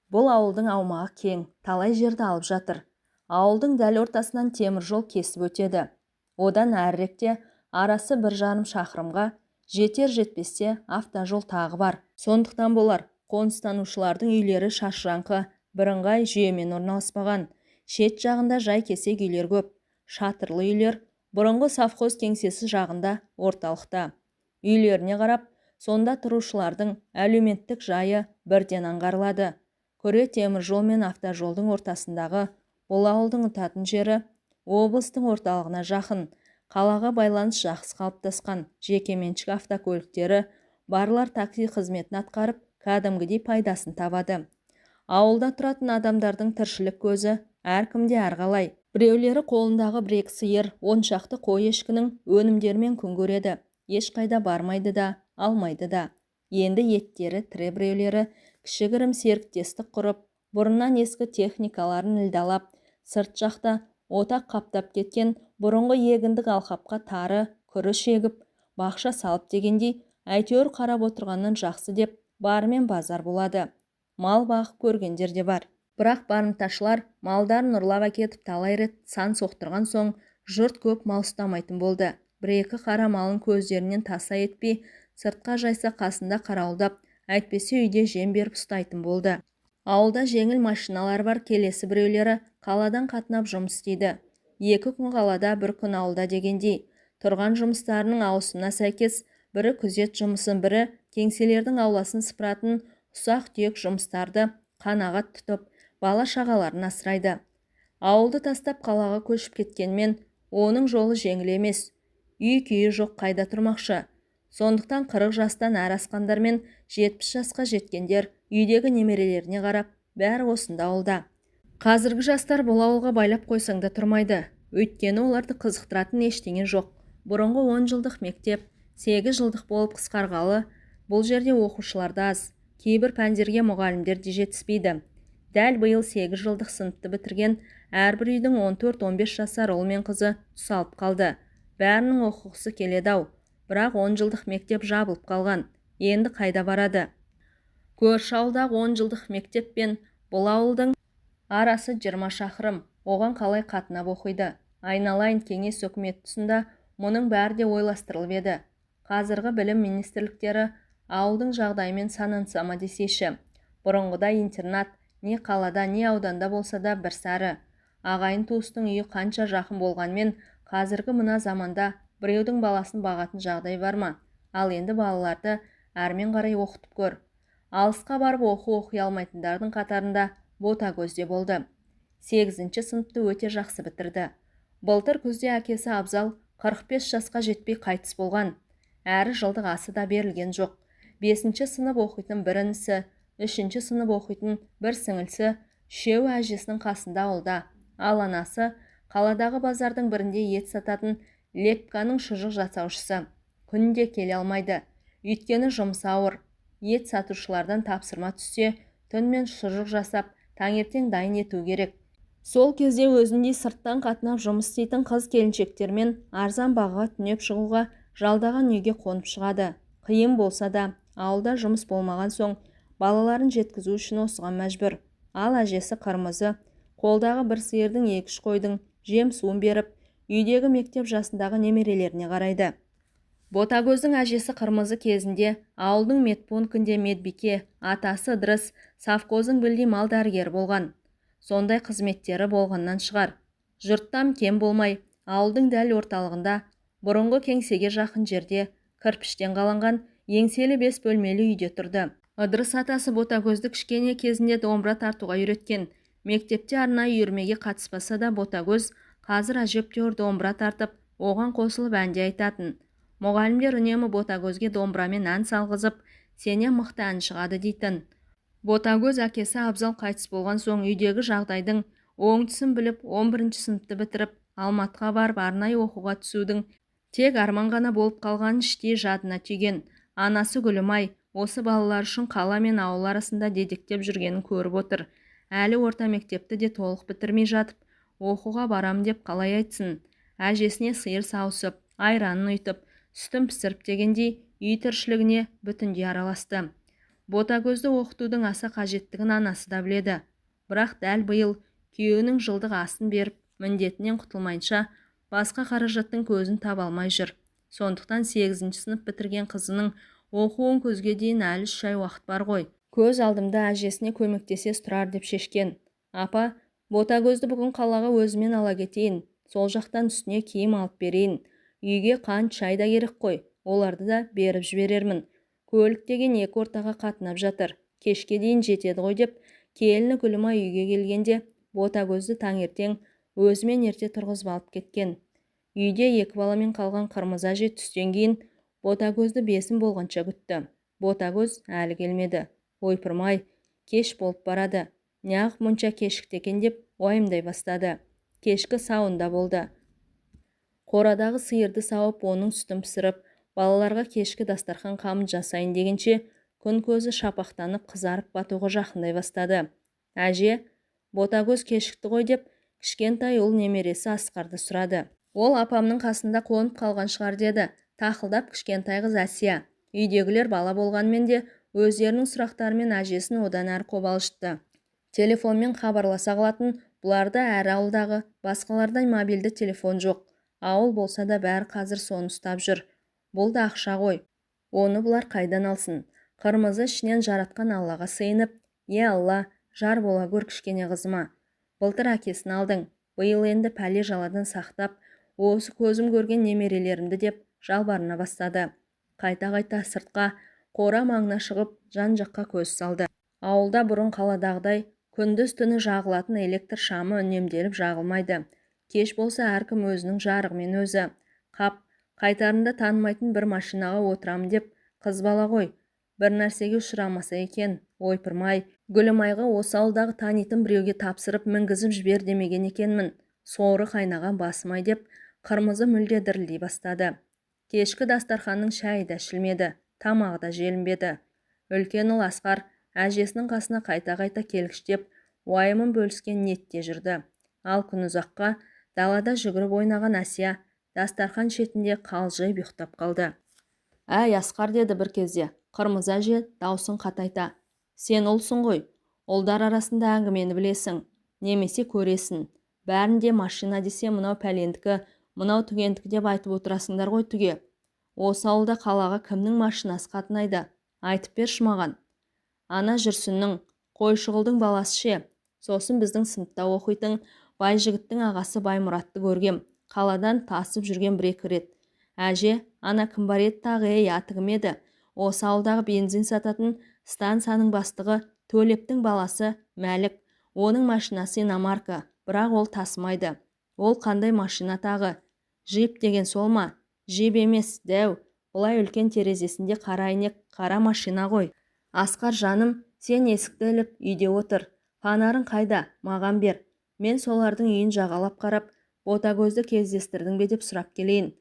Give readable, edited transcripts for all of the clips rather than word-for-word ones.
Бұл ауылдың аумағы кең, талай жерді алып жатыр. Ауылдың дәл ортасынан темір жол кесіп өтеді. Одан әріректе арасы 1,5 шақырымға жетер-жетпесте автожол тағы бар. Сондықтан болар қоныстанушылардың үйлері шашыраңқы, бірыңғай жүйемен орналаспаған. Шет жағында жай кесек үйлер көп. Шатырлы үйлер бұрынғы совхоз кеңсесі жағында орталықта. Үйлеріне қарап, сонда тұрушылардың әлеуметтік жайы бірден аңғарылады. Күре темір жол мен автожолдың ортасындағы бұл ауылдың ұтатын жері облыстың орталығына жақын, қалаға байланыс жақсы қалыптасқан жекеменшік автокөліктері барлар такси қызметін атқарып, кәдімгідей пайдасын табады. Ауылда тұратын адамдардың тіршілік көзі әркімде әрқалай. Біреулері қолындағы 1-2 сиыр, 10 шақты қой ешкінің өнімдерімен күн көреді. Ешқайда бармайды да, алмайды да. Енді еттері тірі біреулері кішігірім серіктестік құрып, бұрыннан ескі техникаларын ілдалап, сырт жақта отақ қаптап кеткен бұрынғы егіндік алқапқа тары, күріш егіп, бақша салып дегендей, әйтеуір қарап отырғаннан жақсы деп барымен базар болады. Мал бағып көргендер де бар. Бірақ барымташылар малдарын ұрлап әкетіп талай рет сан соқтырған соң, жұрт көп мал ұстамайтын болды. 1-2 қара малын көздерінен таса етпей, сыртқа жайса қасында қарауылдап, әйтпесе үйде жем беріп ұстайтын болды. Ауылда жеңіл машиналар бар, келесі біреулері қаладан қатынап жұмыс істейді. 2 күн қалада, 1 күн ауылда дегендей. Тұрған жұмыстарының ауысымына сәйкес, бірі күзет жұмысын, бірі кеңселердің ауласын сыпыратын ұсақ-түйек жұмыстарды қанағат тұтып, бала шағаларын асырайды. Ауылды тастап қалаға көшіп кеткенмен, оның жолы жеңіл емес. Үй-күйі жоқ, қайда тұрмақшы. Сондықтан 40 жастан әр асқандар мен 70 жасқа жеткендер үйдегі немерелеріне қарап, бәрі осында ауылда. Қазіргі жастар бұл ауылға байлап қойсаң да тұрмайды. Өйткені оларды қызықтыратын ештеңе жоқ. Бұрынғы 10 жылдық мектеп 8 жылдық болып қысқарғалы, бұл жерде оқушылар да аз. Кейбір пәндерге мұғалімдер де жетіспейді. Дәл биыл 8 жылдық сыныпты бітірген әрбір үйдің 14-15 жасар ұл мен қызы тұсалып қалды. Бәрінің оқығысы келеді-ау. Бірақ 10 жылдық мектеп жабылып қалған. Енді қайда барады? Көрші ауылдағы 10 жылдық мектеп пен бұл ауылдың арасы 20 шақырым. Оған қалай қатынап оқиды? Айналайын, кеңес үкімет тұсында мұның бәрі де ойластырылып еді. Қазіргі білім министрліктері ауылдың жағдайымен санансама десейші. Бұрынғыда интернат не қалада, не ауданда болса да бір сәрі. Ағайын туыстың үйі қанша жақын болғанмен, қазіргі мына заманда біреудің баласын бағатын жағдай бар ма? Ал енді балаларды әрмен қарай оқытып көр. Алысқа барып оқи алмайтындардың қатарында Ботагөз де болды. 8-ші сыныпты өте жақсы бітірді. Былтыр күзде әкесі Абзал 45 жасқа жетпей қайтыс болған. Әрі жылдық асы да берілген жоқ. 5-ші сынып оқитын бір інісі, 3-ші сынып оқитын бір сіңілісі, 3-еуі әжесінің қасында ауылда. Ал анасы қаладағы базардың бірінде ет сататын лепканың шұжық жасаушысы. Күнде келе алмайды. Өйткені жұмысы ауыр. Ет сатушылардан тапсырма түссе, түнмен шұжық жасап, таңертең дайын ету керек. Сол кезде өзіндей сырттан қатынап жұмыс істейтін қыз келіншектермен арзан бағаға түнеп шығуға жалдаған үйге қонып шығады. Қиын болса да, ауылда жұмыс болмаған соң, балаларын жеткізу үшін осыған мәжбүр. Ал әжесі Қырмызы қолдағы бір сиырдың 2-3 қойдың жем суын беріп, үйдегі мектеп жасындағы немерелеріне қарайды. Ботагөздің әжесі Қырмызы кезінде ауылдың медпунктінде медбике, атасы Ыдырыс совхоздың білдей мал дәрігері болған. Сондай қызметтері болғаннан шығар. Жұрттан кем болмай, ауылдың дәл орталығында, бұрынғы кеңсеге жақын жерде, кірпіштен қаланған еңселі 5 бөлмелі үйде тұрды. Ыдырыс атасы Ботагөзді кішкене кезінде домбыра тартуға үйреткен. Мектепте арнайы үйірмеге қатыспаса да, Ботагөз қазір әжептәуір домбыра тартып, оған қосылып әнде айтатын. Мұғалімдер үнемі Ботагөзге домбырамен ән салғызып, сенен мықты ән шығады дейтін. Ботагөз әкесі Абзал қайтыс болған соң үйдегі жағдайдың оңтысын біліп, 11-ші сыныпты бітіріп, Алматыға барып арнайы оқуға түсудің тек арман ғана болып қалғанын іштей жадына түйген. Анасы Гүлімай осы балалар үшін қала мен ауыл арасында дедектеп жүргенін көріп отыр. Әлі орта мектепті де толық бітірмей жатып, оқуға барам деп қалай айтсын. Әжесіне сиыр сауысып, айранын ұйтып, сүтін пісіріп дегендей үй тіршілігіне бүтіндей араласты. Ботагөзді оқытудың аса қажеттігін анасы да біледі. Бірақ дәл биыл күйеуінің жылдық асын беріп, міндетінен құтылмайынша басқа қаражаттың көзін таба алмай жүр. Сондықтан 8-ші сынып бітірген қызының оқуын көзге дейін әлі 3 ай уақыт бар ғой. Көз алдымда әжесіне көмектесе тұрар деп шешкен. Апа, Ботагөзді бүгін қалаға өзімен ала кетейін. Сол жақтан үстіне киім алып берейін. Үйге қант, шай да керек қой. Оларды да беріп жіберермін. Көлік деген 2 ортаға қатынап жатыр. Кешке дейін жетеді ғой деп, келіні Гүлімай үйге келгенде Ботагөзді таңертең өзімен ерте тұрғызып алып кеткен. Үйде 2 баламен қалған Қырмызы әже түстен кейін Ботагөзді бесін болғанша күтті. Ботагөз әлі келмеді. Ойпырмай, кеш болып барады. Неғып мұнша кешікті екен деп уайымдай бастады. Кешкі сауында болды. Қорадағы сиырды сауып, оның сүтін пісіріп, балаларға кешкі дастархан қамын жасайын дегенше, күн көзі шапақтанып қызарып батуға жақындай бастады. Әже, Ботагөз кешікті ғой деп, кішкентай ұл немересі Асқарды сұрады. Ол апамның қасында қонып қалған шығар деді. Тақылдап кішкентай қыз Әсия. Үйдегілер бала болғанмен де өздерінің сұрақтарымен әжесін одан әрі қобалжытты. Телефонмен хабарласа қалатын, бұларда әрі ауылдағы, басқалардай мобильді телефон жоқ. Ауыл болса да бәрі қазір соны ұстап жүр. Бұл да ақша ғой. Оны бұлар қайдан алсын? Қырмызы ішінен жаратқан Аллаға сыйынып, Алла, жар бола көр кішкене қызыма. Былтыр әкесін алдың, биыл енді пәле жаладан сақтап, осы көзім көрген немерелерімді деп жалбарына бастады. Қайта-қайта сыртқа, қора маңына шығып, жан-жаққа көз салды. Ауылда бұрын қаладағыдай күндіз түні жағылатын электр шамы үнемделіп жағылмайды. Кеш болса әркім өзінің жарығымен өзі. Қайтарында танымайтын бір машинаға отырам деп, қыз бала ғой, бір нәрсеге ұшырамаса екен. Ойпырмай, Гүлімайға осы ауылдағы танитын біреуге тапсырып мінгізіп жібер демеген екенмін. Соры қайнаған басымай деп, Қырмызы мүлде дірілдей бастады. Кешкі дастарханның шайы да ішілмеді, тамағы да желінбеді. Үлкен ұл Асқар әжесінің қасына қайта-қайта келгіштеп, уайымын бөліскен ниетте жүрді. Ал күн ұзаққа далада жүгіріп ойнаған Әсия дастархан шетінде қалжайып ұйықтап қалды. Әй Асқар, деді бір кезде. Қырмызы әже даусын қатайта. Сен ұлсың ғой, ұлдар арасында әңгімені білесің, немесе көресің. Бәрінде машина десе мынау пәлендікі, мынау түгендікі деп айтып отырасыңдар ғой түге. Осы ауылда қалаға кімнің машинасы қатынайды? Айтып берші маған. Ана Жүрсіннің, Қойшығұлдың баласы ше. Сосын біздің сыныпта оқитын Байжігіттің ағасы Баймұратты көргем. Қаладан тасып жүрген бір-екі рет. Әже, ана кім бар еді тағы, аты кім еді? Осы ауылдағы бензин сататын станцияның бастығы Төлептің баласы Мәлік. Оның машинасы иномарка, бірақ ол тасымайды. Ол қандай машина тағы? Жип деген сол ма? Жип емес, дәу. Бұлай үлкен терезесінде қара әйнек, қара машина ғой. Асқар жаным, сен есікті іліп үйде отыр. Фонарың қайда? Маған бер. Мен солардың үйін жағалап қарап, Ботагөзді кездестірдің бе деп сұрап келейін.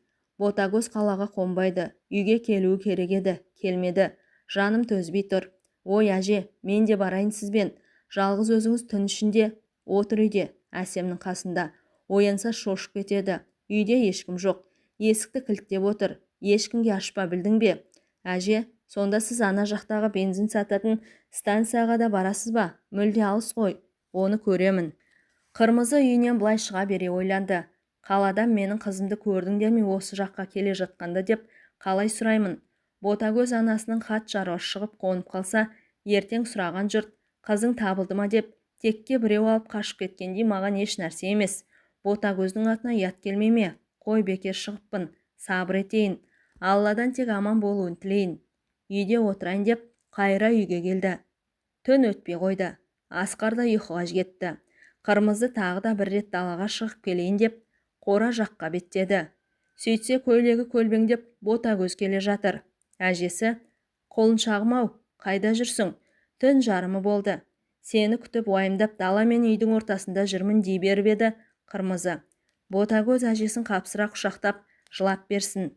Ботагөз қалаға қонбайды. Үйге келуі керек еді, келмеді. Жаным төзбей тұр. Ой әже, мен де барайын сізбен. Жалғыз өзіңіз түн ішінде отыр үйде, Әсемнің қасында. Оянса шошып кетеді. Үйде ешкім жоқ. Есікті кілттеп отыр. Ешкімге ашпа, білдің бе? Әже, сонда сіз ана жақтағы бензин сататын станцияға да барасыз ба? Мүлде алыс қой. Оны көремін. Қырмызы үйінен былай шыға бере ойланды. Қаладан менің қызымды көрдіңдер ме осы жаққа келе жатқанда деп қалай сұраймын? Ботагөз анасының хат жаруы шығып қонып қалса, ертең сұраған жұрт қызың табылды ма деп текке біреу алып қашып кеткендей маған еш нәрсе емес. Ботагөздің атына ұят келмей ме? Қой, бекер шығыппын. Сабыр етейін. Алладан тек аман болуын тілейін. Үйде отырайын деп қайыра үйге келді. Түн өтпей қойды. Асқар да ұйқыға кетті. Қырмызы тағы да бір рет далаға шығып келейін деп қора жаққа беттеді. Сөйтсе көйлегі көлбеңдеп Ботагөз келе жатыр. Әжесі, құлыншағым-ау, қайда жүрсің? Түн жарымы болды. Сені күтіп уайымдап дала мен үйдің ортасында жүрмін дей беріп еді Қырмызы. Ботагөз әжесін қапсыра құшақтап жылап берсін.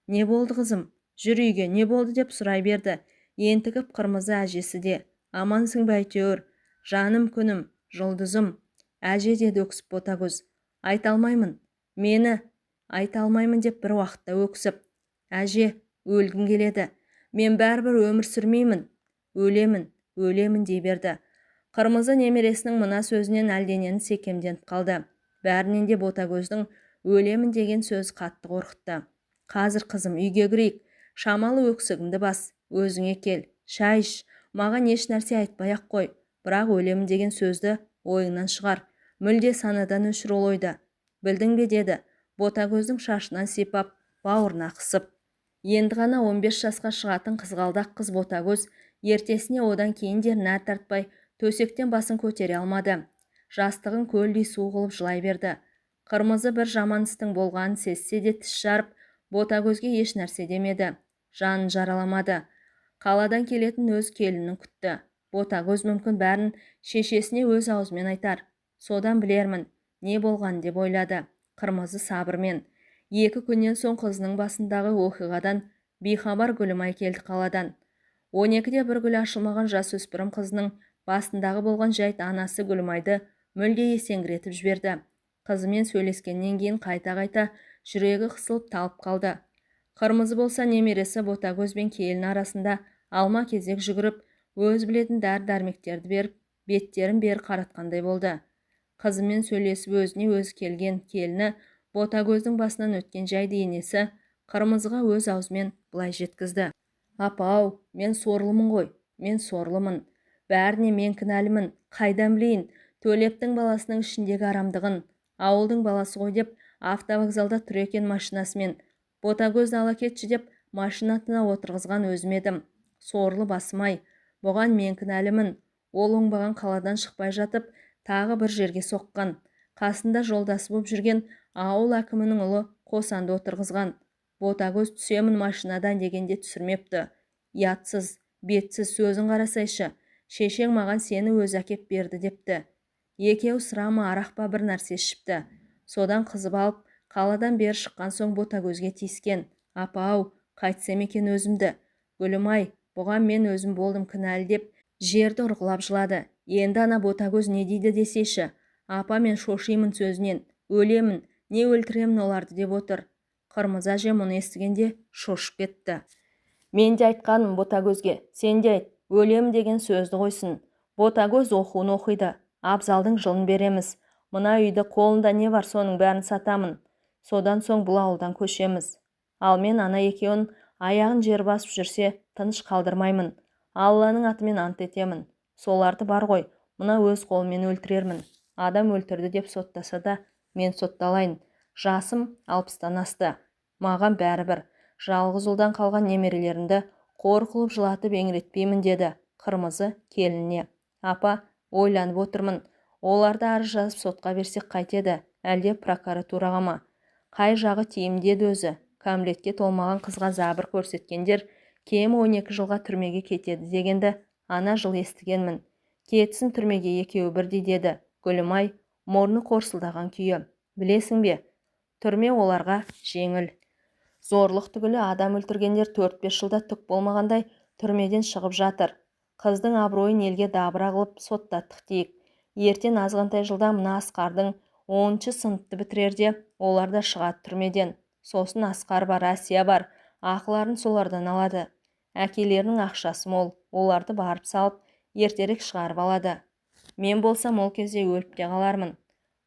Не болды қызым? Жүр үйге, не болды деп сұрай берді. Ентігіп Қырмызы әжесі де. Амансың ба әйтеуір? Жаным күнім, жұлдызым. Әже, деді өксіп Ботагөз. Айта алмаймын. Мені айта алмаймын деп бір уақытта өксіп. Әже, өлгім келеді. Мен бәрібір өмір сүрмеймін. өлемін, өлемін дей берді. Қырмызы немересінің мына сөзінен әлденені секемденіп қалды. Бәрінен де Ботагөздің өлемін деген сөз қатты қорқытты. Қазір қызым үйге кірейік, шамалы өксігімді бас, өзіңе кел, шай іш, маған еш нәрсе айтпай-ақ қой, бірақ өлемін деген сөзді ойыңнан шығар, мүлде санадан өшір ол ойды. Білдің бе деді, Ботагөздің шашынан сипап, бауырына қысып. Енді ғана 15 жасқа шығатын қызғалдақ қыз Ботагөз ертесіне одан кейін де нәр тартпай төсектен басын көтере алмады. Жастығын көлдей су қылып жылай берді. Қырмызы бір жаман істің болғанын сезсе де тіс жарып, Ботагөзге еш нәрсе демеді, жанын жараламады. Қаладан келетін өз келінін күтті. Ботагөз мүмкін бәрін шешесіне өз аузымен айтар. Содан білермін, не болған деп ойлады. Қырмызы сабырмен. 2 күннен соң қызының басындағы оқиғадан бейхабар Гүлімай келді қаладан. 12-де бір гүл ашылмаған жасөспірім қызының басындағы болған жайт анасы Гүлімайды мүлде есеңгіретіп жіберді. Қызымен сөйлескеннен кейін қайта-қайта жүрегі қысылып талып қалды. Қырмызы болса немересі Ботагөз бен келін арасында алма кезек жүгіріп, өз білетін дәрі-дәрмектерді беріп, беттерін бері қаратқандай болды. Қызымен сөйлесіп өзіне өзі келген келіні Ботагөздің басынан өткен жайды енесі Қырмызыға өз аузымен былай жеткізді. Апа-ау, мен сорлымын ғой, мен сорлымын. Бәріне мен кінәлімін, қайдан білейін, Төлептің баласының ішіндегі арамдығын. Ауылдың баласы ғой деп автовокзалда тұр екен машинасымен. Ботагөзді ала кетші деп машинасына отырғызған өзім едім. Сорлы басым-ай, бұған мен кінәлімін. Ол оңбаған қаладан шықпай жатып, тағы бір жерге соққан. Қасында жолдасы боп жүрген ауыл әкімінің ұлы Қосанды отырғызған. Ботагөз түсемін машинадан дегенде түсірмепті. Ятсыз, бетсіз сөзін қарасайшы. Шешең маған сені өз әкеп берді депті. Екеу сырама арақ па бір нәрсе ішіпті. Содан қызып алып, қаладан бері шыққан соң Ботагөзге тиіскен. Апа-ау, қайтсем екен өзімді. Гүлім-ай, бұған мен өзім болдым кінәлі деп, жерді ұрғылап жылады. Енді ана Ботагөз не дейді десейші. Апа, мен шошимын сөзінен. Өлемін, не өлтіремін оларды деп отыр. Қырмызы әже мұны естігенде шошып кетті. Мен де айтқаным Ботагөзге, сен де айт, өлемін деген сөзді қойсын. Ботагөз оқуын оқиды. Абзалдың жылын береміз. Мына үйді қолында не бар соның бәрін сатамын. Содан соң бұл ауылдан көшеміз. Ал мен ана екеуін аяғын жер басып жүрсе тыныш қалдырмаймын. Алланың атымен ант етемін. Соларды бар ғой, мына өз қолымен өлтірермін. Адам өлтірді деп соттаса да мен сотталайын. Жасым 60-тан асты. Маған бәрібір. Жалғыз ұлдан қалған немерелерімді қор қылып жылатып еңіретпеймін деді Қырмызы келініне. Апа, ойланып отырмын. Оларды арыз жазып сотқа берсек қайтеді, әлде прокуратураға ма? Қай жағы тиімді деді өзі. Кәмелетке толмаған қызға зәбір көрсеткендер кемі 12 жылға түрмеге кетеді дегенді ана жыл естігенмін. Кетсін түрмеге екеуі бірдей деді Гүлім-ай, мұрны қорсылдаған күйі. Білесің бе, түрме оларға жеңіл. Зорлық түгілі адам өлтіргендер 4-5 жылда түк болмағандай түрмеден шығып жатыр. Қыздың абыройын елге дабыра қылып соттаттық дейік. Ертең азғантай жылда мына Асқардың 10-шы сыныпты бітірерде олар да шығады түрмеден. Сосын Асқар бар, Әсия бар, ақыларын солардан алады. Әкелерінің ақшасы мол, оларды барып салып, ертерек шығарып алады. Мен болсам ол кезде өліп те қалармын.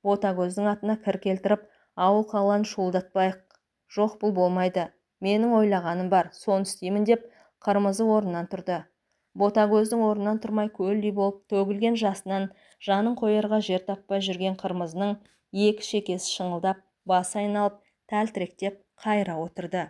Ботагөздің атына кір келтіріп, ауыл қаланы шуылдатпайық. Жоқ, бұл болмайды. Менің ойлағаным бар, соны істеймін деп Қырмызы орнынан тұрды. Ботагөздің орнынан тұрмай көлдей болып төгілген жасынан жанын қоярға жер таппай жүрген Қырмызының екі шекесі шыңылдап, басы айналып, тәлтіректеп қайра отырды.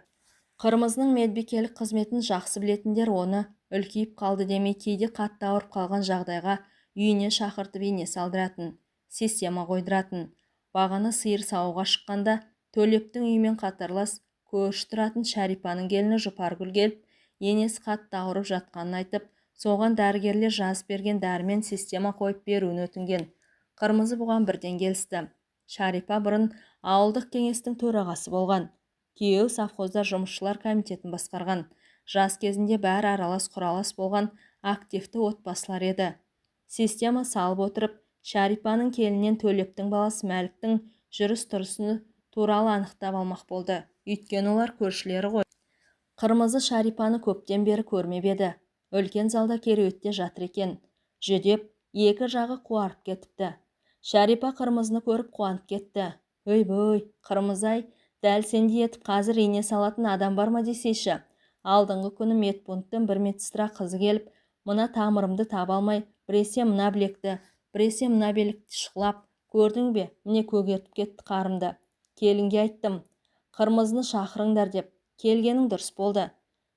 Қырмызының медбикелік қызметін жақсы білетіндер оны үлкейіп қалды демей кейде қатты ауырып қалған жағдайға үйіне шақыртып ине салдыратын, система қойдыратын. Бағана сиыр сауға шыққанда Төлептің үймен қатарлас көрші тұратын Шәрипаның келіні Жұпаргүл келіп, енесі қатты ауырып жатқанын айтып, соған дәрігерлер жазып берген дәрімен система қойып беруін өтінген. Қырмызы бұған бірден келісті. Шәрипа бұрын ауылдық кеңестің төрағасы болған. Күйеуі совхозда жұмысшылар комитетін басқарған. Жас кезінде бәрі аралас құралас болған активті отбасылар еді. Система салып отырып, Шәрипаның келінен Төлептің баласы Мәліктің жүріс-тұрысыны туралы анықтап алмақ болды. Өйткені олар көршілері ғой. Қырмызы Шәрипаны көптен бері көрмеп еді. Үлкен залда кереуетте жатыр екен. Жүдеп, екі жағы қуарып кетіпті. Шәрипа Қырмызыны көріп қуанып кетті. Өй, Қырмызай, дәл сендей етіп қазір ине салатын адам бар ма десейші. Алдыңғы күні медпункттен бір медсестра қызы келіп, мына тамырымды таба алмай, біресе мына білекті, біресе мына белекті шұқылап, көрдің бе, міне көгертіп кетті қарымды. Келінге айттым, Қырмызыны шақырыңдар деп. Келгенің дұрыс болды.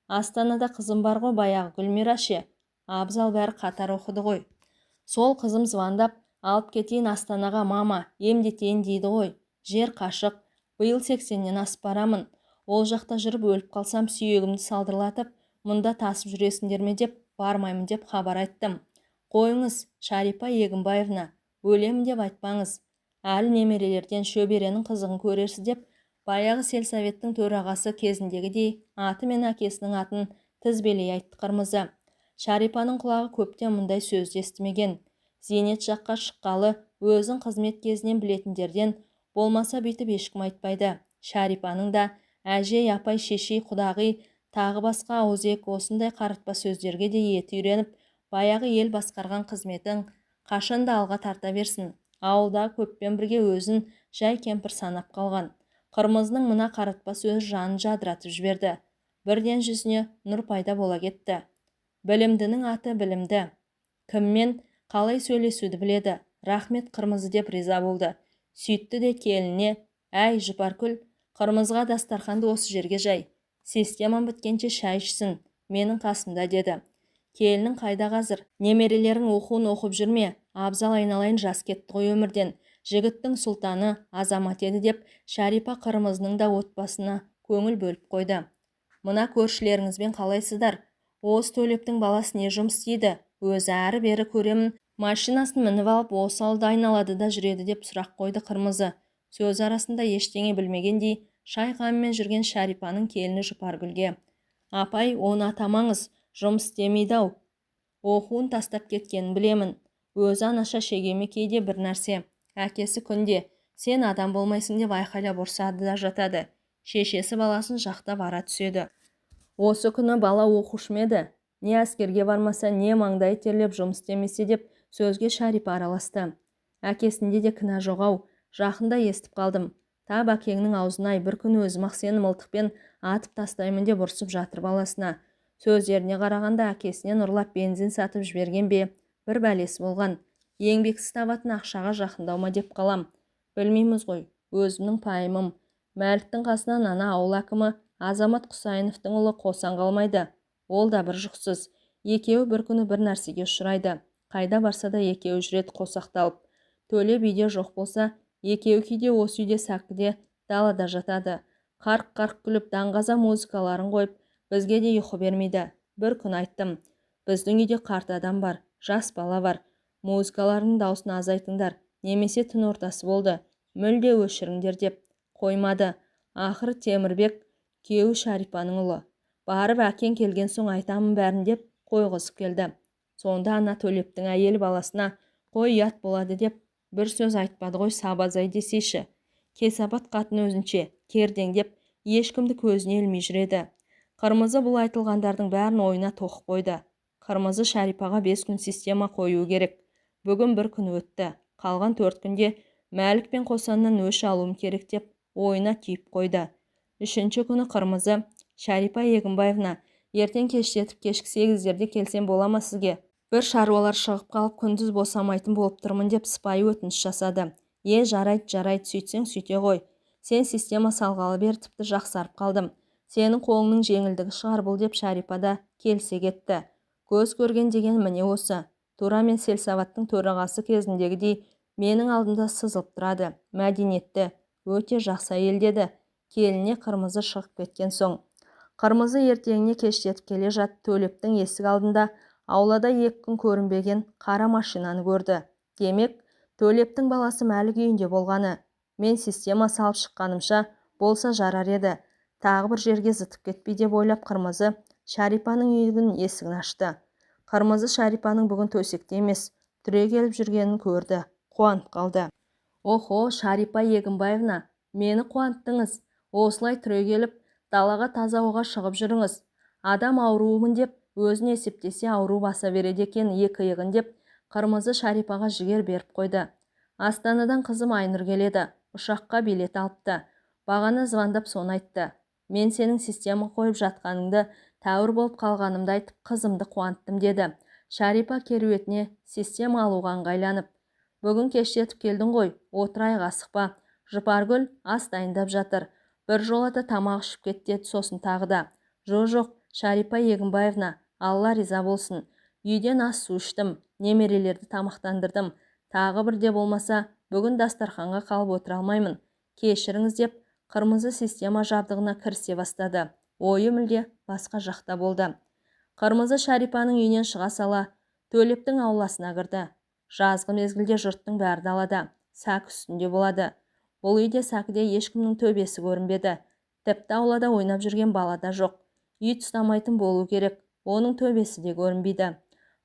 Астанада қызым бар ғой, баяғы Гүлмира ше. Абзал бәрі қатар оқыды ғой. Сол қызым звондап, алып кетейін Астанаға, мама, емдетейін дейді ғой. Жер қашық, биыл 80-нен асып барамын. Ол жақта жүріп өліп қалсам сүйегімді салдырлатып, мұнда тасып жүресіңдер ме деп, бармаймын деп хабар айттым. Қойыңыз, Шарипа Егінбаевна, өлемін деп айтпаңыз. Әлі немерелерден шөберенің қызығын көрерсіз деп, баяғы сельсоветтің төрағасы кезіндегідей аты мен әкесінің атын тізбелей айтты Қырмызы. Шарипаның құлағы көптен мұндай сөзді естімеген. Зейнет жаққа шыққалы өзін қызмет кезінен білетіндерден болмаса бүйтіп ешкім айтпайды. Шарипаның да әжей, апай, шешей, құдағи, тағы басқа ауызек осындай қарытпа сөздерге де еті үйреніп, баяғы ел басқарған қызметің қашанда алға тарта берсін. Ауылда көппен бірге өзін жай кемпір санап қалған. Қырмызының мына қарытпа сөз жанын жадыратып жіберді. Бірден жүзіне нұр пайда бола кетті. Білімдінің аты білімді. Кіммен қалай сөйлесуді біледі. Рахмет Қырмызы деп риза болды. Сөйтті де келіне, әй Жұпаркүл, Қырмызға дастарханды осы жерге жай. Системам біткенше шай ішсін, менің қасымда деді. Келінің қайда қазір? Немерелерің оқуын оқып жүрме? Абзал айналайын, жас кетті ғой өмірден. Жігіттің сұлтаны, азамат еді деп, Шарипа Қырмызының да отбасына көңіл бөліп қойды. Мына көршілеріңізбен қалайсыздар? Осы Төлептің баласы не жұмыс істейді? Өзі әрі-бері көремін, машинасын мініп алып осы ауылда айналады да жүреді деп сұрақ қойды Қырмызы. Сөз арасында ештеңе білмегендей шай қамымен жүрген Шарипаның келіні Жұпаргүлге. Апай, оны атамаңыз, жұмыс істемейді-ау. Оқуын тастап кеткенін білемін. Өзі анаша шегеме кейде бір нәрсе. Әкесі күнде, сен адам болмайсың деп айқайлап ұрсады да жатады. Шешесі баласын жақтап ара түседі. Осы күні бала оқушы еді. Не әскерге бармаса, не маңдай терлеп жұмыс істемесе деп сөзге Шарипа араласты. Әкесінде де кінә жоқ-ау, жақында естіп қалдым. Тап әкеңнің аузына бір күні өзім-ақ сені мылтықпен атып тастаймын деп ұрсып жатыр баласына. Сөздеріне қарағанда әкесінен ұрлап бензин сатып жіберген бе, бір бәлесі болған. Еңбексіз табатын ақшаға жақындау ма деп қалам. Білмейміз ғой, өзімнің пайымым. Мәліктің қасынан ана ауыл әкімі Азамат Құсайыновтың ұлы Қосан қалмайды. Ол да бір жұқсыз. Екеуі бір күні бір нәрсеге ұшырайды. Қайда барса да екеуі жүреді қосақталып. Төлеп үйде жоқ болса, екеуі кейде осы үйде сәкіде далада жатады. Қарқ-қарқ күліп даңғаза музыкаларын қойып, бізге де ұйқы бермейді. Бір күн айттым, біздің үйде қарт адам бар, жас бала бар. Музыкаларының даусын азайтыңдар, немесе түн ортасы болды, мүлде өшіріңдер деп. Қоймады. Ақыры Темірбек, күйеуі Шарипаның ұлы, барып әкең келген соң айтамын бәрін деп қойғызып келді. Сонда ана Төлептің әйелі баласына қой ұят болады деп бір сөз айтпады ғой сабазай десейші. Кесапат қатын өзінше кердең деп ешкімді көзіне ілмей жүреді. Қырмызы бұл айтылғандардың бәрін ойына тоқып қойды. Қырмызы Шарипаға 5 күн система қою керек. Бүгін бір күн өтті. Қалған 4 күнде Мәлік пен Қосаннан өш алуым керек деп ойына түйіп қойды. 3-ші күні Қырмызы, Шарипа Егінбаевна, ертең кештетіп кешкі 8-дерде келсем бола ма сізге? Бір шаруалар шығып қалып күндіз босамайтын болып тұрмын деп сыпайы өтініш жасады. Жарайды, сөйтсең сөйте ғой. Сен система салғалы бер тіпті жақсарып қалдым. Сенің қолыңның жеңілдігі шығар бұл деп Шарипа да келсе кетті. Көз көрген деген міне осы. Тура мен сельсоваттың төрағасы кезіндегідей менің алдымда сызылып тұрады. Мәдениетті, өте жақсы әйел деді. Келіне Қырмызы шығып кеткен соң. Қырмызы ертеңіне кештетіп келе жатып Төлептің есік алдында аулада 2 күн көрінбеген қара машинаны көрді. Демек, Төлептің баласы Мәлік үйінде болғаны. Мен система салып шыққанымша болса жарар еді. Тағы бір жерге зытып кетпей деп ойлап Қырмызы Шарипаның үйінің есігін ашты. Қырмызы Шарипаның бүгін төсекте емес, түрегеліп жүргенін көрді. Қуанып қалды. Охо, Шарипа Егінбаевна, мені қуанттыңыз. Осылай түрегеліп, далаға таза ауаға шығып жүріңіз. Адам ауруымын деп өзін есептесе ауру баса береді екен екі иығын деп қырмызы Шарипаға жігер беріп қойды. Астанадан қызым Айнұр келеді, ұшаққа билет алыпты. Бағана звондап соны айтты. Мен сенің система қойып жатқаныңды, тәуір болып қалғанымды айтып, қызымды қуанттым деді. Шарипа керуетіне система алуға ыңғайланып. Бүгін кештетіп келдің ғой, отырайық асықпа. Жұпаргүл ас дайындап жатыр. Бір жолата тамақ ішіп кетті, сосын тағы да. Жоқ, Шарипа Егінбаевна, Алла риза болсын. Үйден ас су іштім, немерелерді тамақтандырдым. Тағы бірде болмаса, бүгін дастарханға қалып отыра алмаймын. Кешіріңіз деп, қырмызы система жабдығына кірісе бастады. Ойы мүлде басқа жақта болды. Қырмызы Шарипаның үйінен шыға сала, Төлептің ауласына кірді. Жазғы мезгілде жұрттың бәрі далада, сәк үстінде болады. Бұл үйде сәкіде ешкімнің төбесі көрінбеді. Тіпті аулада ойнап жүрген бала да жоқ. Үй тұстамайтын болу керек, оның төбесі де көрінбейді.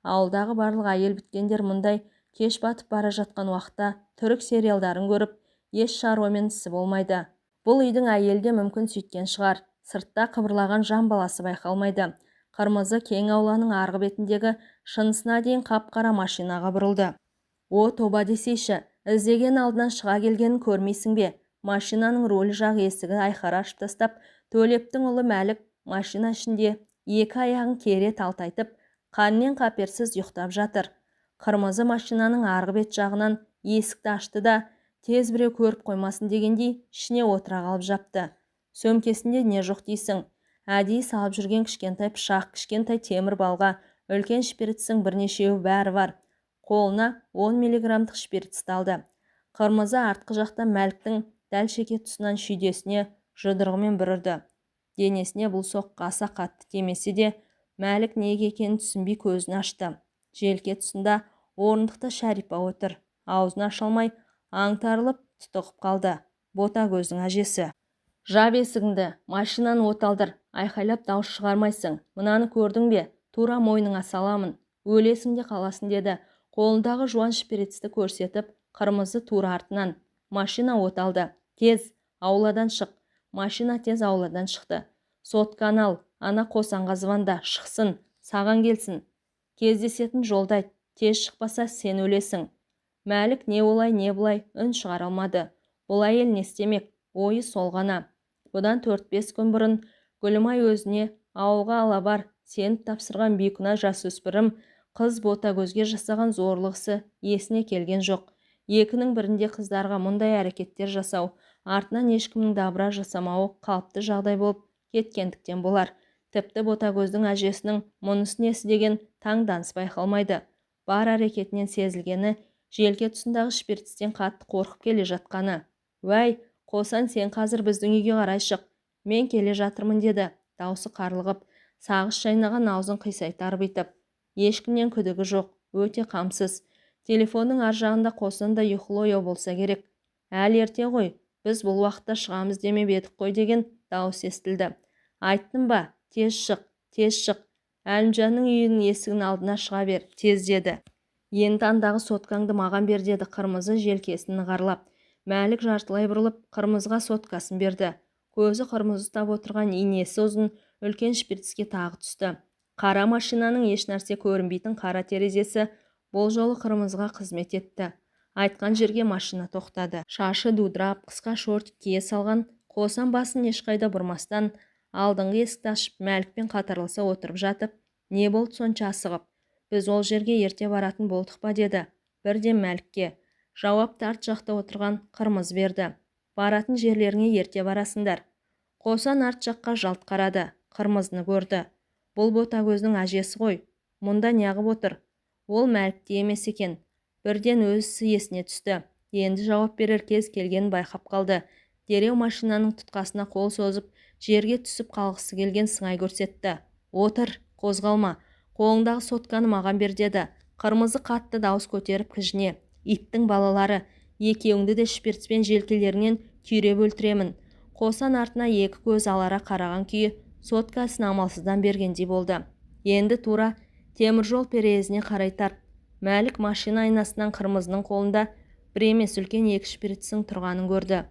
Ауылдағы барлық әйел біткендер мұндай кеш батып бара жатқан уақытта түрік сериалдарын көріп, еш шаруамен ісі болмайды. Бұл үйдің әйелі де мүмкін сөйткен шығар. Сыртта қыбырлаған жан баласы байқалмайды. Қырмызы кең ауланың арғы бетіндегі шынысына дейін қап-қара машинаға бұрылды. О, тоба десейші, іздеген алдынан шыға келгенін көрмейсің бе? Машинаның рөл жақ есігі айқара ашып тастап, Төлептің ұлы Мәлік машина ішінде екі аяғын кере талтайтып, қаннен қаперсіз ұйықтап жатыр. Қырмызы машинаның арғы бет жағынан есікті ашты да, тез біреу көріп қоймасын дегендей ішіне отыра қалып жапты. Сөмкесінде не жоқ дейсің? Әдейі салып жүрген кішкентай пышақ, кішкентай темір балға, үлкен шпирицтің бірнешеуі бәрі бар. Қолына 10 миллиграммдық шпирит алды. Қырмызы артқы жақта Мәліктің дәл шеке тұсынан шүйдесіне жұдырығымен бір ұрды. Денесіне бұл соққы аса қатты тимесе де, Мәлік неге екенін түсінбей көзін ашты. Желке тұсында орындықта Шарипа отыр. Аузын аша алмай, аңтарылып тұтығып қалды. Ботагөздің әжесі. Жап есігіңді, машинаны от алдыр, айқайлап дауыс шығармайсың. Мынаны көрдің бе? Тура мойныңа саламын. Өлесің де қаласың деді. Қолындағы жуан шпирицті көрсетіп, Қырмызы тура артынан. Машина от алды. Тез, ауладан шық. Машина тез ауладан шықты. Сотканы ал, ана Қосанға звонда, шықсын, саған келсін. Кездесетін жолда айт, тез шықпаса сен өлесің. Мәлік не олай не бұлай үн шығара алмады. Бұл әйел не істемек, ойы сол ғана. Бұдан 4-5 күн бұрын Гүлімай өзіне ауылға ала бар, сені тапсырған бейкүнә жасөспірім қыз Ботагөзге жасаған зорлықсы есіне келген жоқ. Екінің бірінде қыздарға мұндай әрекеттер жасау, артынан ешкімнің дабыра жасамауы қалыпты жағдай болып кеткендіктен болар. Тіпті Ботагөздің әжесінің мұнысын есі деген таңданыс байқалмайды. Бар әрекетінен сезілгені желке тұсындағы шпиртістен қатты қорқып келе жатқаны. Уәй, Қосан, сен қазір біздің үйге қарай шық. Мен келе жатырмын деді, даусы қарлығып, сағыз шайнаған аузын қисайта арбитып. Ешкімнен күдігі жоқ, өте қамсыз. Телефонның ар жағында Қосан да ұйқылы болса керек. Әл ерте ғой, біз бұл уақытта шығамыз демеп едік қой деген дауыс естілді. Айттым ба, тез шық, тез шық. Әлімжанның үйінің есігінің алдына шыға бер, тез деді. Енді андағы соткаңды маған бер деді Қырмызы желкесін нығарлап. Мәлік жартылай бұрылып Қырмызға соткасын берді. Көзі Қырмызы ұстап отырған инесі ұзын үлкен шпиртіске тағы түсті. Қара машинаның еш нәрсе көрінбейтін қара терезесі бұл жолы Қырмызыға қызмет етті. Айтқан жерге машина тоқтады. Шашы дудырап, қысқа шорт кие салған Қосан басын ешқайда бұрмастан алдыңғы есікті ашып Мәлікпен қатарласа отырып жатып, не болды сонша асығып? Біз ол жерге ерте баратын болдық па деді. Бірден Мәлікке. Жауапты арт жақта отырған Қырмызы берді. Баратын жерлеріңе ерте барасыңдар. Қосан арт жаққа жалт қарады. Қырмызыны көрді. Бұл Ботагөздің әжесі ғой. Мұнда неғып отыр? Ол Мәлікте емес екен. Бірден өзі есіне түсті. Енді жауап берер кез келгенін байқап қалды. Дереу машинаның тұтқасына қол созып, жерге түсіп қалғысы келген сыңай көрсетті. Отыр, қозғалма. Қолыңдағы сотканы маған бер деді. Қырмызы қатты дауыс көтеріп кіжіне. Иттің балалары, екеуіңді де шпиртпен желкелерінен түйреп өлтіремін. Қосан артына екі көз алара қараған күйі соткасын амалсыздан бергендей болды. Енді тура теміржол перезіне қарай тарт. Мәлік машина айнасынан Қырмызының қолында бір емес үлкен екі шпиртсің тұрғанын көрді.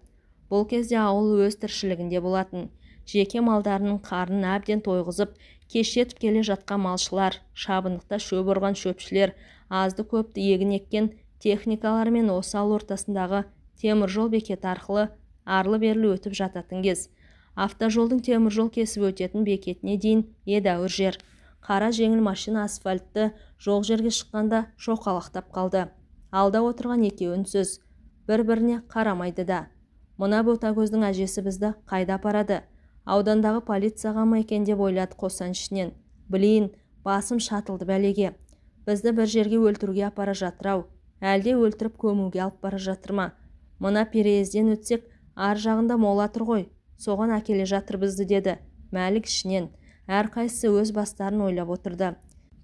Бұл кезде ауыл өз тіршілігінде болатын. жеке малдарының қарнын әбден тойғызып кештетіп келе жатқан малшылар, шабындықта шөп ұрған шөпшілер, азды көпті егін еккен техникалар мен осы ауыл ортасындағы теміржол бекеті арқылы арлы-берлі өтіп жататын кез. Автожолдың теміржол кесіп өтетін бекетіне дейін едәуір жер. Қара жеңіл машина асфальтты жоқ жерге шыққанда шоқалақтап қалды. Алда отырған екеуі үнсіз, бір-біріне қарамайды да. Мына ботагөздің әжесі бізді қайда апарады? Аудандағы полицияға ма екен деп ойлады қосан ішінен. Білейін, басым шатылды бәлеге. Бізді бір жерге өлтіруге апара жатыр-ау. Әлде өлтіріп көмуге алып бара жатыр ма? Мына переезден өтсек, ар жағында мола тұр ғой. Соған әкеле жатыр бізді, деді Мәлік ішінен. Әрқайсысы өз бастарын ойлап отырды.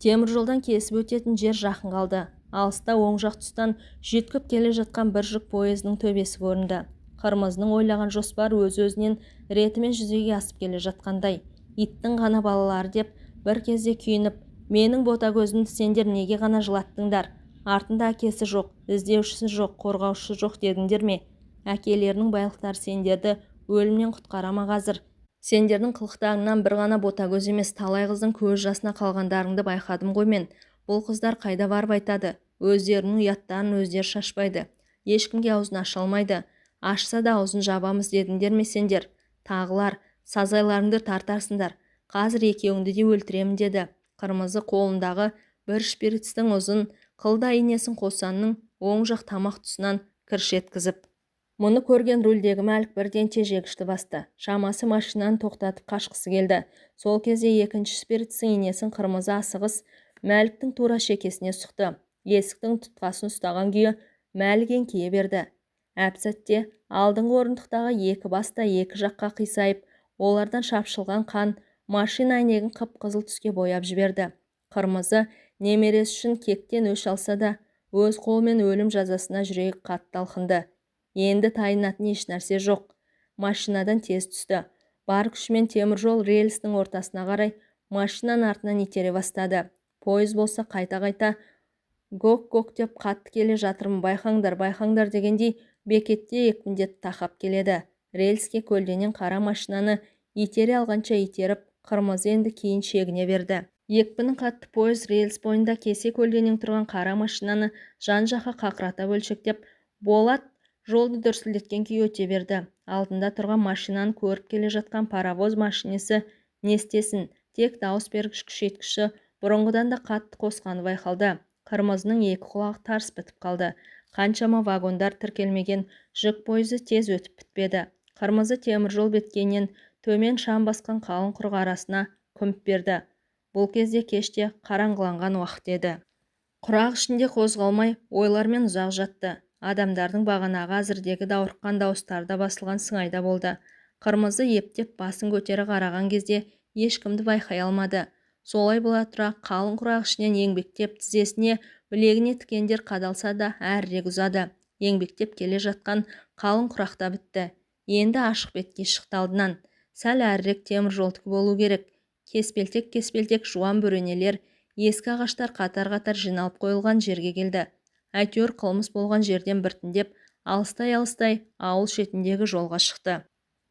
Теміржолдан кесіп өтетін жер жақын қалды. Алыста оң жақ тұстан жүйткіп келе жатқан бір жүк пойызының төбесі көрінді. Қырмызының ойлаған жоспар өз-өзінен ретімен жүзеге асып келе жатқандай. Иттің ғана балалары деп бір кезде күйініп, менің ботагөзімді сендер неге ғана жылаттыңдар? Артында әкесі жоқ, іздеушісі жоқ, қорғаушысы жоқ дедіңдер ме? Әкелерінің байлықтары сендерді өлімнен құтқарама қазір. Сендердің қылықтарыңнан бір ғана ботагөз емес, талай қыздың көз жасына қалғандарыңды байқадым ғой мен. Бұл қыздар қайда барып айтады? Өздерінің ұяттарын өздері шашпайды. Ешкімге аузын аша алмайды. Ашса да аузын жабамыз дедіңдер ме сендер? Тағылар, сазайларыңды тартарсыңдар. Қазір екеуіңді де өлтіремін, деді. Қырмызы қолындағы бір шпирицтің ұзын қылда инесін қосанның оң жақ тамақ тұсынан кірш еткізіп. Мұны көрген рульдегі Мәлік бірден тежегішті басты. Шамасы машинаны тоқтатып қашқысы келді. Сол кезде екінші шпирицтің инесін қырмызы асығыс Мәліктің тура шекесіне сұқты. Есіктің тұтқасын ұстаған күйі Мәлік еңкейе берді. Әп-сәтте алдыңғы орындықтағы екі баста екі жаққа қисайып, олардан шапшылған қан машина әйнегін қып-қызыл түске бояп жіберді. Қырмызы немересі үшін кектен өш алса да, өз қолымен өлім жазасына жүрегі қатты алқынды. Енді тайынатын еш нәрсе жоқ. Машинадан тез түсті. Бар күшімен теміржол рельсінің ортасына қарай машинаның артынан итере бастады. Пойыз болса қайта-қайта гок-гок деп қатты келе жатырмын, байқаңдар, байқаңдар дегендей бекетте екпіндетіп тақап келеді. Рельске көлденең қара машинаны итере алғанша итеріп, Қырмызы енді кейін шегіне берді. Екпінің қатты пойыз рельс бойында кесе көлденең тұрған қара машинаны жан-жаққа қақырата бөлшектеп, Болат жолды дүрсілдеткен күй өте берді. Алдында тұрған машинаны көріп келе жатқан паровоз машинесі не істесін, тек дауыс бергіш күшейткіші бұрынғыдан да қатты қосқаны байқалды. Қырмызының екі құлағы тарс бітіп қалды. Қаншама вагондар тіркелмеген жүк пойызы тез өтіп бітпеді. Қырмызы теміржол беткейінен төмен шам басқан қалың құрық арасына күмп берді. Бұл кезде кеште қараңғыланған уақыт еді. Құрақ ішінде қозғалмай ойлармен ұзақ жатты. Адамдардың бағанағы әзірдегі даурыққан дауыстарда басылған сыңайда болды. Қырмызы ептеп басын көтере қараған кезде ешкімді байқай алмады. Солай бола тұра қалың құрақ ішінен еңбектеп тізесіне, білегіне тікендер қадалса да әрірек ұзады. Еңбектеп келе жатқан қалың құрақта бітті. Енді ашық бетке шықты алдынан. Сәл әрірек теміржолдікі болу керек. Кеспелтек жуан бөренелер, ескі ағаштар қатар-қатар жиналып қойылған жерге келді. Әйтеуір қылмыс болған жерден біртіндеп, алыстай-алыстай ауыл шетіндегі жолға шықты.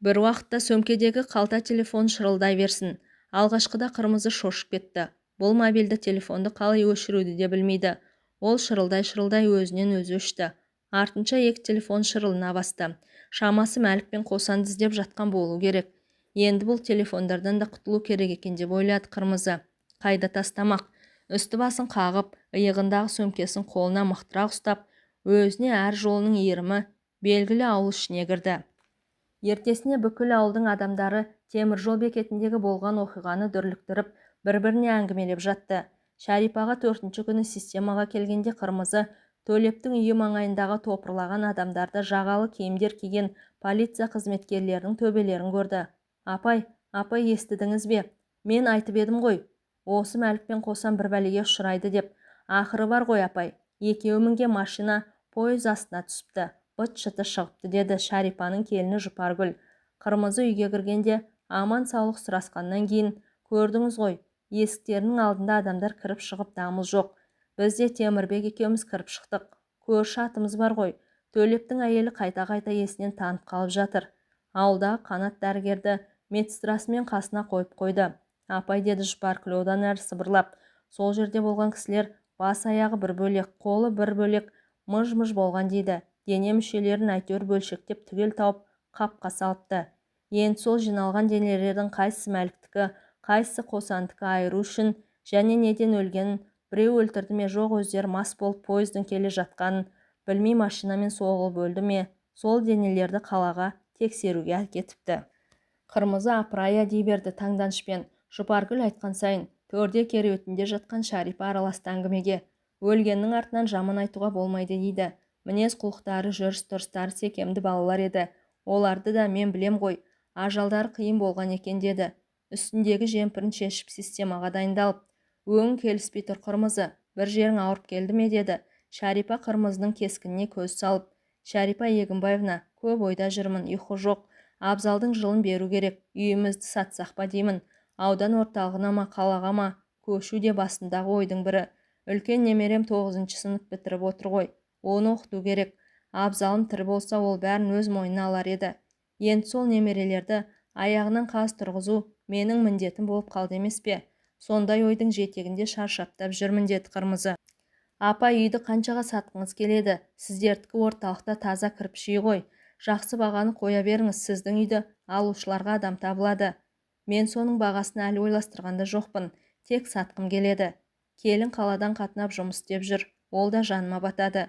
Бір уақытта сөмкедегі қалта телефон шырылдай берсін. Алғашқыда Қырмызы шошып кетті. Бұл мобильді телефонды қалай өшіруді де білмейді. Ол шырылдай өзінен өзі өшті. Артынша екі телефон шырылына басты. Шамасы Мәлікпен Қосанды іздеп жатқан болу керек. Енді бұл телефондардан да құтылу керек екен деп ойлады Қырмызы. Қайда тастамақ? Үсті басын қағып, иығындағы сөмкесін қолына мықтырақ ұстап, өзіне әр жолының иірімі белгілі ауыл ішіне кірді. Ертесіне бүкіл ауылдың адамдары теміржол бекетіндегі болған оқиғаны дүрліктіріп, бір-біріне әңгімелеп жатты. Шәрипаға 4-ші күні системаға келгенде Қырмызы Төлептің үйі маңайындағы топырлаған адамдарды жағалы киімдер киген полиция қызметкерлерінің төбелерін көрді. Апай, естідіңіз бе? Мен айтып едім ғой. Осы Мәлікпен Қосан бір бәлеге ұшырайды деп. Ақыры бар ғой апай. Екеуі мінген машина пойыз астына түсіпті. Быт-шыты шығыпты, деді Шәрипаның келіні Жұпаргүл. Қырмызы үйге кіргенде аман саулық сұрасқаннан кейін, көрдіңіз ғой, есіктерінің алдында адамдар кіріп шығып дамыл жоқ. Біз де Темірбек екеуміз кіріп шықтық. Көрші атымыз бар ғой. Төлептің әйелі қайта-қайта есінен танып қалып жатыр. Ауылдағы қанат дәрігерді медсестрасымен қасына қойып қойды. Апай, деді Жұпаркүл одан әрі сыбырлап. Сол жерде болған кісілер бас-аяғы бір бөлек, қолы бір бөлек, мыж-мыж болған дейді. Дене мүшелерін әйтеуір бөлшектеп түгел тауып қапқа салыпты. Енді сол жиналған денелердің қайсысы мәліктікі, қайсысы қосандікі айыру үшін және неден өлгенін, біреу өлтірді ме жоқ өздері мас болып пойыздың келе жатқанын, білмей машинамен соғылып өлді ме, сол денелерді қалаға тексеруге әкетіпті. Қырмызы апырая дей берді таңданышпен. Жұпаркүл айтқан сайын төрде кереуетінде жатқан Шарипа араласты әңгімеге. Өлгеннің артынан жаман айтуға болмайды дейді. Мінез құлықтары, жүріс-тұрыстары секемді балалар еді. Оларды да мен білем ғой, ажалдары қиын болған екен деді. Үстіндегі жемпірін шешіп системаға дайындалып. Өң келіспей тұр Қырмызы, бір жерің ауырып келді ме деді. Шарипа Қырмызының кескініне көз салып. Шарипа Егінбаевна, көп ойда жүрмін, ұйқы жоқ. Абзалдың жылын беру керек, үйімізді сатсақ па деймін. Аудан орталығына ма, қалаға ма, көшу де басындағы ойдың бірі. Үлкен немерем 9-шы сынып бітіріп отыр ғой. Оны оқыту керек. Абзалым тірі болса, ол бәрін өз мойнына алар еді. Енді сол немерелерді аяғынан қаз тұрғызу менің міндетім болып қалды емес пе? Сондай ойдың жетегінде шаршаптап жүрмін, деді Қырмызы. Апа, үйді қаншаға сатқыңыз келеді? Сіздердікі орталықта таза кірпішей ғой. Жақсы бағаны қоя беріңіз, сіздің үйді алушыларға адам табылады. Мен соның бағасын әлі ойластырғанда жоқпын, тек сатқым келеді. Келін қаладан қатынап жұмыс істеп жүр, ол да жаныма батады.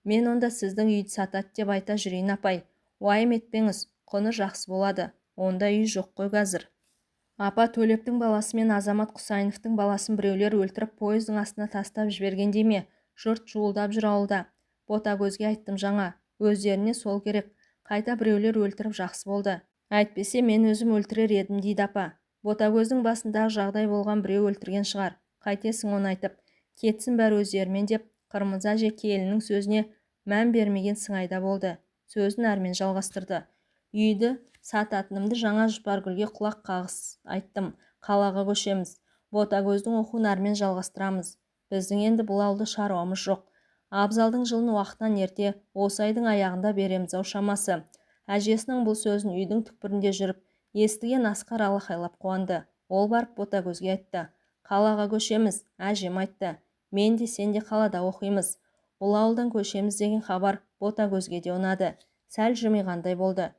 Мен онда сіздің үйді сатады деп айта жүрейін апай. Уайым етпеңіз, құны жақсы болады. Онда үй жоқ қой қазір. Апа, Төлептің баласы мен Азамат Құсайыновтың баласын біреулер өлтіріп пойыздың астына тастап жіберген ме? Жұрт жуылдап жүр ауылда. Ботагөзге айттым жаңа, өздеріне сол керек. Қайта біреулер өлтіріп жақсы болды. Әйтпесе мен өзім өлтірер едім дейді апа. Ботагөздің басындағы жағдай болған біреу өлтірген шығар. Қайтесің оны айтып, кетсін бәрі өздерімен деп, Қырмызы әже келіннің сөзіне мән бермеген сыңайда болды. Сөзін әрмен жалғастырды. Үйді сататынымды жаңа Жұпаркүлге құлақ қағыс айттым. Қалаға көшеміз. Ботагөздің оқуын әрмен жалғастырамыз. Біздің енді бұл ауылда шаруамыз жоқ. Абзалдың жылын уақытынан ерте, осы айдың аяғында береміз ау шамасы. Әжесінің бұл сөзін үйдің түкпірінде жүріп, естіген Асқар алақайлап қуанды. Ол барып Ботагөзге айтты. Қалаға көшеміз, әжем айтты. Мен де сен де қалада оқимыз. Бұл ауылдан көшеміз деген хабар Ботагөзге де ұнады. Сәл жымиғандай болды.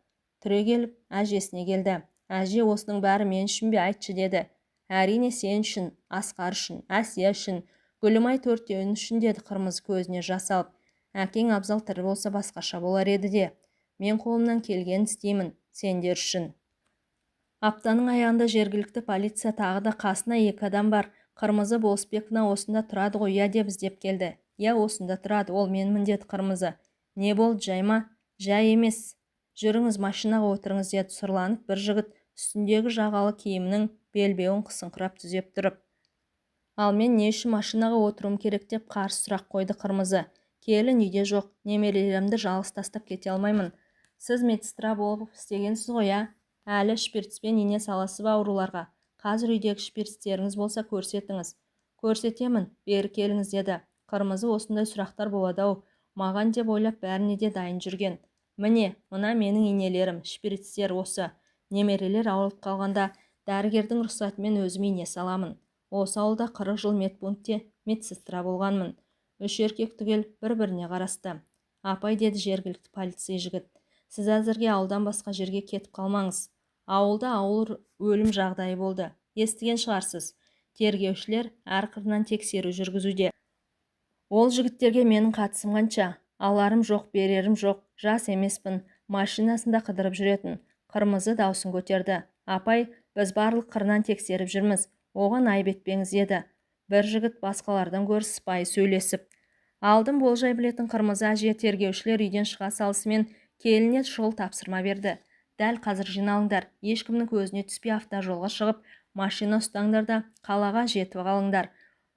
Түрегеліп әжесіне келді. Әже, осының бәрі мен үшін бе, айтшы деді. Әрине сен үшін, Асқар үшін, Әсия үшін, Гүлімай төртеуін үшін, деді Қырмызы көзіне жас алып. Әкең абзал тірі болса басқаша болар еді де. Мен қолымнан келгенін істеймін, сендер үшін. Аптаның аяғында жергілікті полиция тағы да қасына 2 адам бар. Қырмызы Болысбековна осында тұрады ғой, я деп іздеп келді. Я осында тұрады, ол менмін, деді Қырмызы. Не болды, жай ма? Жай емес. Жүріңіз, машинаға отырыңыз, деді сұрланып бір жігіт үстіндегі жағалы киімінің белбеуін қысыңқырап түзеп тұрып. Ал мен не үшін машинаға отыруым керек деп қарсы сұрақ қойды Қырмызы. Келін үйде жоқ, немерелерімді жалғыз тастап кете алмаймын. Сіз медсестра болып істегенсіз ғой, а? Әлі шпиртспен ине саласыз ба ауруларға? Қазір үйдегі шпиртстеріңіз болса көрсетіңіз. Көрсетемін, бері келіңіз, деді. Қырмызы осындай сұрақтар болады-ау, маған деп ойлап бәріне де дайын жүрген. Міне, мына менің инелерім, шпиртстер осы. Немерелер ауырып қалғанда дәрігердің рұқсатымен өзім ине саламын. Осы ауылда 40 жыл медпунктте медсестра болғанмын. 3 еркек түгел бір-біріне қарасты. Апай, деді жергілікті полиция жігіт, сіз әзірге ауылдан басқа жерге кетіп қалмаңыз. Ауылда ауыр өлім жағдайы болды. Естіген шығарсыз. Тергеушілер әр қырынан тексеру жүргізуде. Ол жігіттерге менің қатысым қанша? Аларым жоқ, берерім жоқ. Жас емеспін. Машинасында қыдырып жүретін. Қырмызы даусын көтерді. Апай, біз барлық қырынан тексеріп жүрміз. Оған айып етпеңіз, еді. Бір жігіт басқалардан гөрі сыпайы сөйлесіп. Алдым болжай білетін Қырмызы әже тергеушілер үйден шыға салысымен келініне шұғыл тапсырма берді. Дәл қазір жиналыңдар, ешкімнің көзіне түспей автожолға шығып, машина ұстаңдар да қалаға жетіп қалыңдар.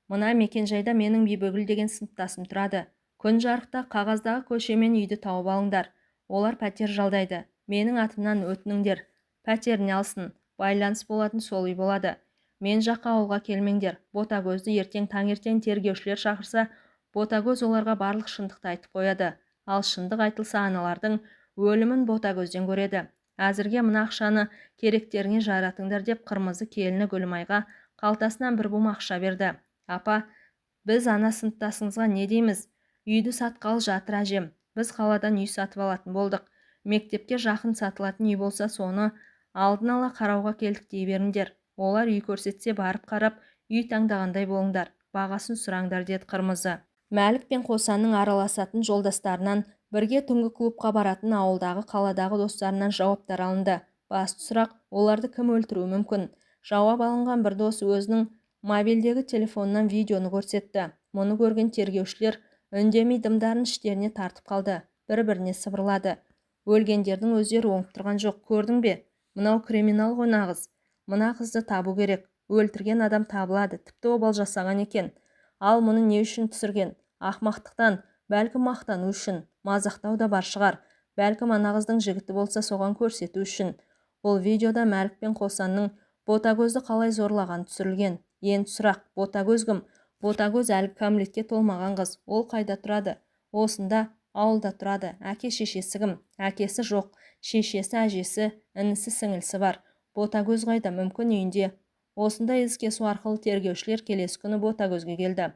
Мына мекенжайда менің Бибігүл деген сыныптасым тұрады. Күн жарықта қағаздағы көшемен үйді тауып алыңдар. Олар пәтер жалдайды. Менің атымнан өтініңдер. Пәтеріне алсын. Байланыс болатын сол үй болады. Мен жаққа ауылға келмеңдер. Ботагөзді ертең таңертең тергеушілер шақырса, Ботагөз оларға барлық шындықты айтып қояды. Ал шындық айтылса, аналардың өлімін Ботагөзден көреді. Әзірге мына ақшаны керектеріңе жаратыңдар деп Қырмызы келіні Гүлмайға қалтасынан бір бум ақша берді. Апа, біз ана сыныптасыңызға не дейміз? Үйді сатқалы жатыр әжем. Біз қаладан үй сатып алатын болдық. Мектепке жақын сатылатын үй болса соны алдын ала қарауға келдік дей беріңдер. Олар үй көрсетсе барып қарап, үй таңдағандай болыңдар. Бағасын сұраңдар деді Қырмызы. Мәлік пен Қосанның араласатын жолдастарынан, бірге түнгі клубқа баратын ауылдағы қаладағы достарынан жауаптар алынды. Басты сұрақ, оларды кім өлтіруі мүмкін? Жауап алынған бір дос өзінің мобильдегі телефонынан видеоны көрсетті. Мұны көрген тергеушілер үндемей дымдарын іштеріне тартып қалды. Бір-біріне сыбырлады. Өлгендердің өздері оңып тұрған жоқ, көрдің бе? Мынау криминал ғой нағыз. Мына қызды табу керек. Өлтірген адам табылады, тіпті обал жасаған екен. Ал мұны не үшін түсірген? Ақмақтықтан, бәлкім мақтану үшін, мазақтау да бар шығар. Бәлкім ана қыздың жігіті болса соған көрсету үшін. Бұл видеода Мәлік пен Қосанның Ботагөзді қалай зорлаған түсірілген. Енді сұрақ, Ботагөз кім? Ботагөз әлгі кәмелетке толмаған қыз. Ол қайда тұрады? Осында, ауылда тұрады. Әке-шешесі кім? Әкесі жоқ. Шешесі, әжесі, інісі, сіңілісі бар. Ботагөз қайда? Мүмкін үйінде. Осындай із-кесу арқылы тергеушілер келесі күні Ботагөзге келді.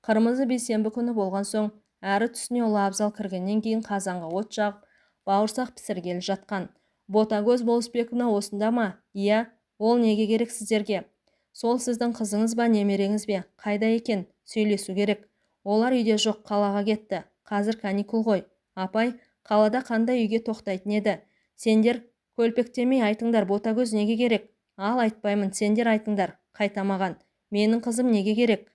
Қырмызы бейсенбі күні болған соң, әрі түсіне ұлы абзал кіргеннен кейін қазанға от жағып, бауырсақ пісіргелі жатқан. Ботагөз Болысбековна осында ма? Иә, ол неге керек сіздерге? Сол сіздің қызыңыз ба, немереңіз бе? Қайда екен? Сөйлесу керек. Олар үйде жоқ, қалаға кетті. Қазір каникул ғой. Апай, қалада қандай үйге тоқтайтын еді? Сендер көлпектемей айтыңдар, Ботагөз неге керек? Ал айтпаймын, сендер айтыңдар. Қайтамаған. Менің қызым неге керек?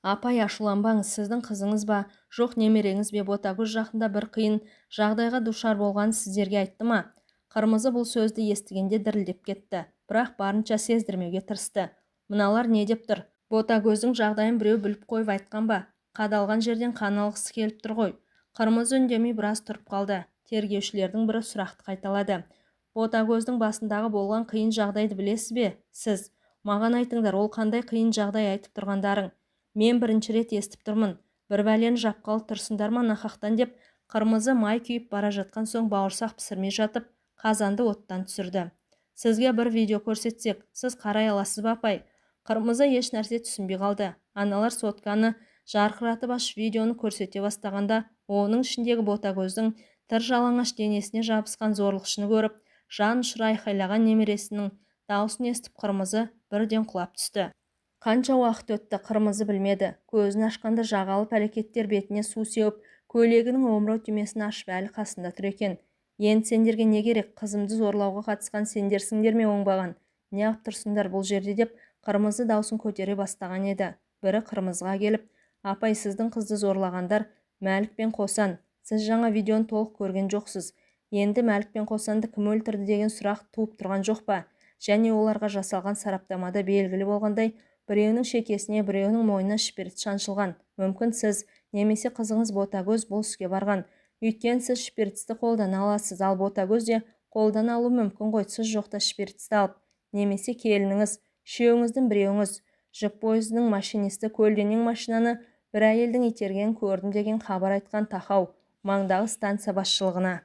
Апай, ашуланбаңыз, сіздің қызыңыз ба, жоқ немереңіз бе? Ботагөз жақында бір қиын жағдайға душар болғанын сіздерге айтты ма? Қырмызы бұл сөзді естігенде дірілдеп кетті, бірақ барынша сездірмеуге тырысты. Мыналар не деп тұр? Ботагөздің жағдайын біреу біліп қойып айтқан ба? Қадалған жерден қан алғысы келіп тұр ғой. Қырмызы үндемей біраз тұрып қалды. Тергеушілердің бірі сұрақты қайталады. Ботагөздің басындағы болған қиын жағдайды білесіз бе? Сіз маған айтыңдар, ол қандай қиын жағдай айтып тұрғандарың? Мен бірінші рет естіп тұрмын. Бір бәлені жапқалы тұрсыңдар ма нақақтан деп, Қырмызы май күйіп бара жатқан соң бауырсақ пісірмей жатып, қазанды оттан түсірді. Сізге бір видео көрсетсек, сіз қарай аласыз ба, апай? Қырмызы еш нәрсе түсінбей қалды. Аналар сотканы жарқыратып ашып видеоны көрсете бастағанда, оның ішіндегі Ботагөздің тыр жалаңаш денесіне жабысқан зорлықшыны көріп, жан ұшыра айқайлаған немересінің дауысын естіп Қырмызы бірден құлап түсті. Қанша уақыт өтті, Қырмызы білмеді. Көзін ашқанда жағалы пәлекеттер бетіне су сеуіп, көйлегінің омырау түймесін ашып әлі қасында тұр екен. Енді сендерге не керек? Қызымды зорлауға қатысқан сендерсіңдер ме оңбаған? Не алып тұрсыңдар бұл жерде деп Қырмызы даусын көтере бастаған еді. Бірі Қырмызыға келіп, апай, сіздің қызды зорлағандар Мәлік пен Қосан. Сіз жаңа видеоны толық көрген жоқсыз. Енді Мәлік пен Қосанды кім өлтірді деген сұрақ туып тұрған жоқ па? Және оларға жасалған сараптамада белгілі болғандай, біреуінің шекесіне, біреуінің мойнына шпирт шаншылған. Мүмкін сіз немесе қызыңыз Ботагөз бұл іске барған. Өйткені сіз шпиртті қолдана аласыз, ал Ботагөз де қолдана алу мүмкін ғой. Сіз жоқта шпиртті алып, немесе келініңіз, үшеуіңіздің біреуіңіз, жүк пойызының машинисті көлденең машинаны бір әйелдің итергенін көрдім деген хабар айтқан тақау маңдағы станция басшылығына.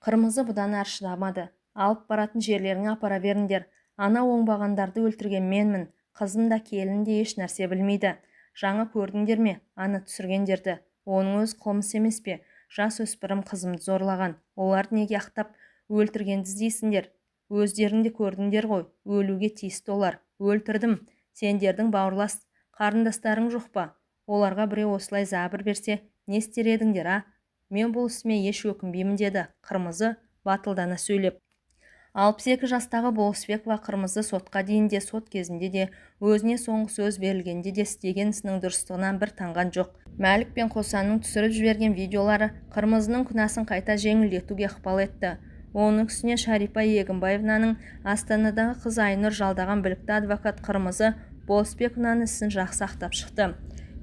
Қырмызы бұдан ары шыдамады. Алып баратын жерлеріңе апара беріңдер. Ана оңбағандарды өлтірген менмін. Қызым да келін де еш нәрсе білмейді. Жаңа көрдіңдер ме? Аны түсіргендерді. Оның өз қылмыс емес пе? Жас өспірім қызымды зорлаған. Оларды неге ақтап өлтіргенді іздейсіңдер? Өздеріңде көрдіңдер ғой. Өлуге тиісті олар. Өлтірдім. Сендердің бауырлас қарындастарың жоқ па? Оларға біреу осылай зәбір берсе, не істер едіңдер, а? Мен бұл ісіме еш өкінбеймін деді Қырмызы батылдана сөйлеп. 62 жастағы Болысбекова Қырмызы сотқа дейінде, сот кезінде де, өзіне соңғы сөз берілгенде де істеген ісінің дұрыстығынан бір танған жоқ. Мәлік пен Қосанның түсіріп жіберген видеолары Қырмызының күнәсін қайта жеңілдетуге ықпал етті. Оның үстіне Шарипа Егінбаевнаның Астанадағы қызы Айнұр жалдаған білікті адвокат Қырмызы Болысбековнаның ісін жақсы ақтап шықты.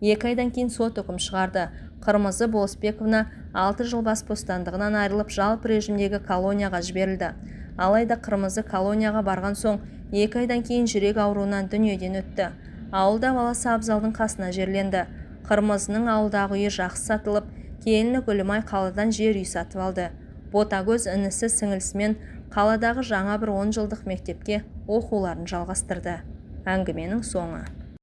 2 айдан кейін сот үкім шығарды. Қырмызы Болысбековна 6 жыл бас бостандығынан айырылып жалпы режимдегі колонияға жіберілді. Алайда Қырмызы колонияға барған соң 2 айдан кейін жүрек ауруынан дүниеден өтті. Ауылда баласы Абзалдың қасына жерленді. Қырмызының ауылдағы үйі жақсы сатылып, келіні Гүлмай қаладан жер үй сатып алды. Ботагөз інісі сіңілісімен қаладағы жаңа бір 10 жылдық мектепке оқуларын жалғастырды. Әңгіменің соңы.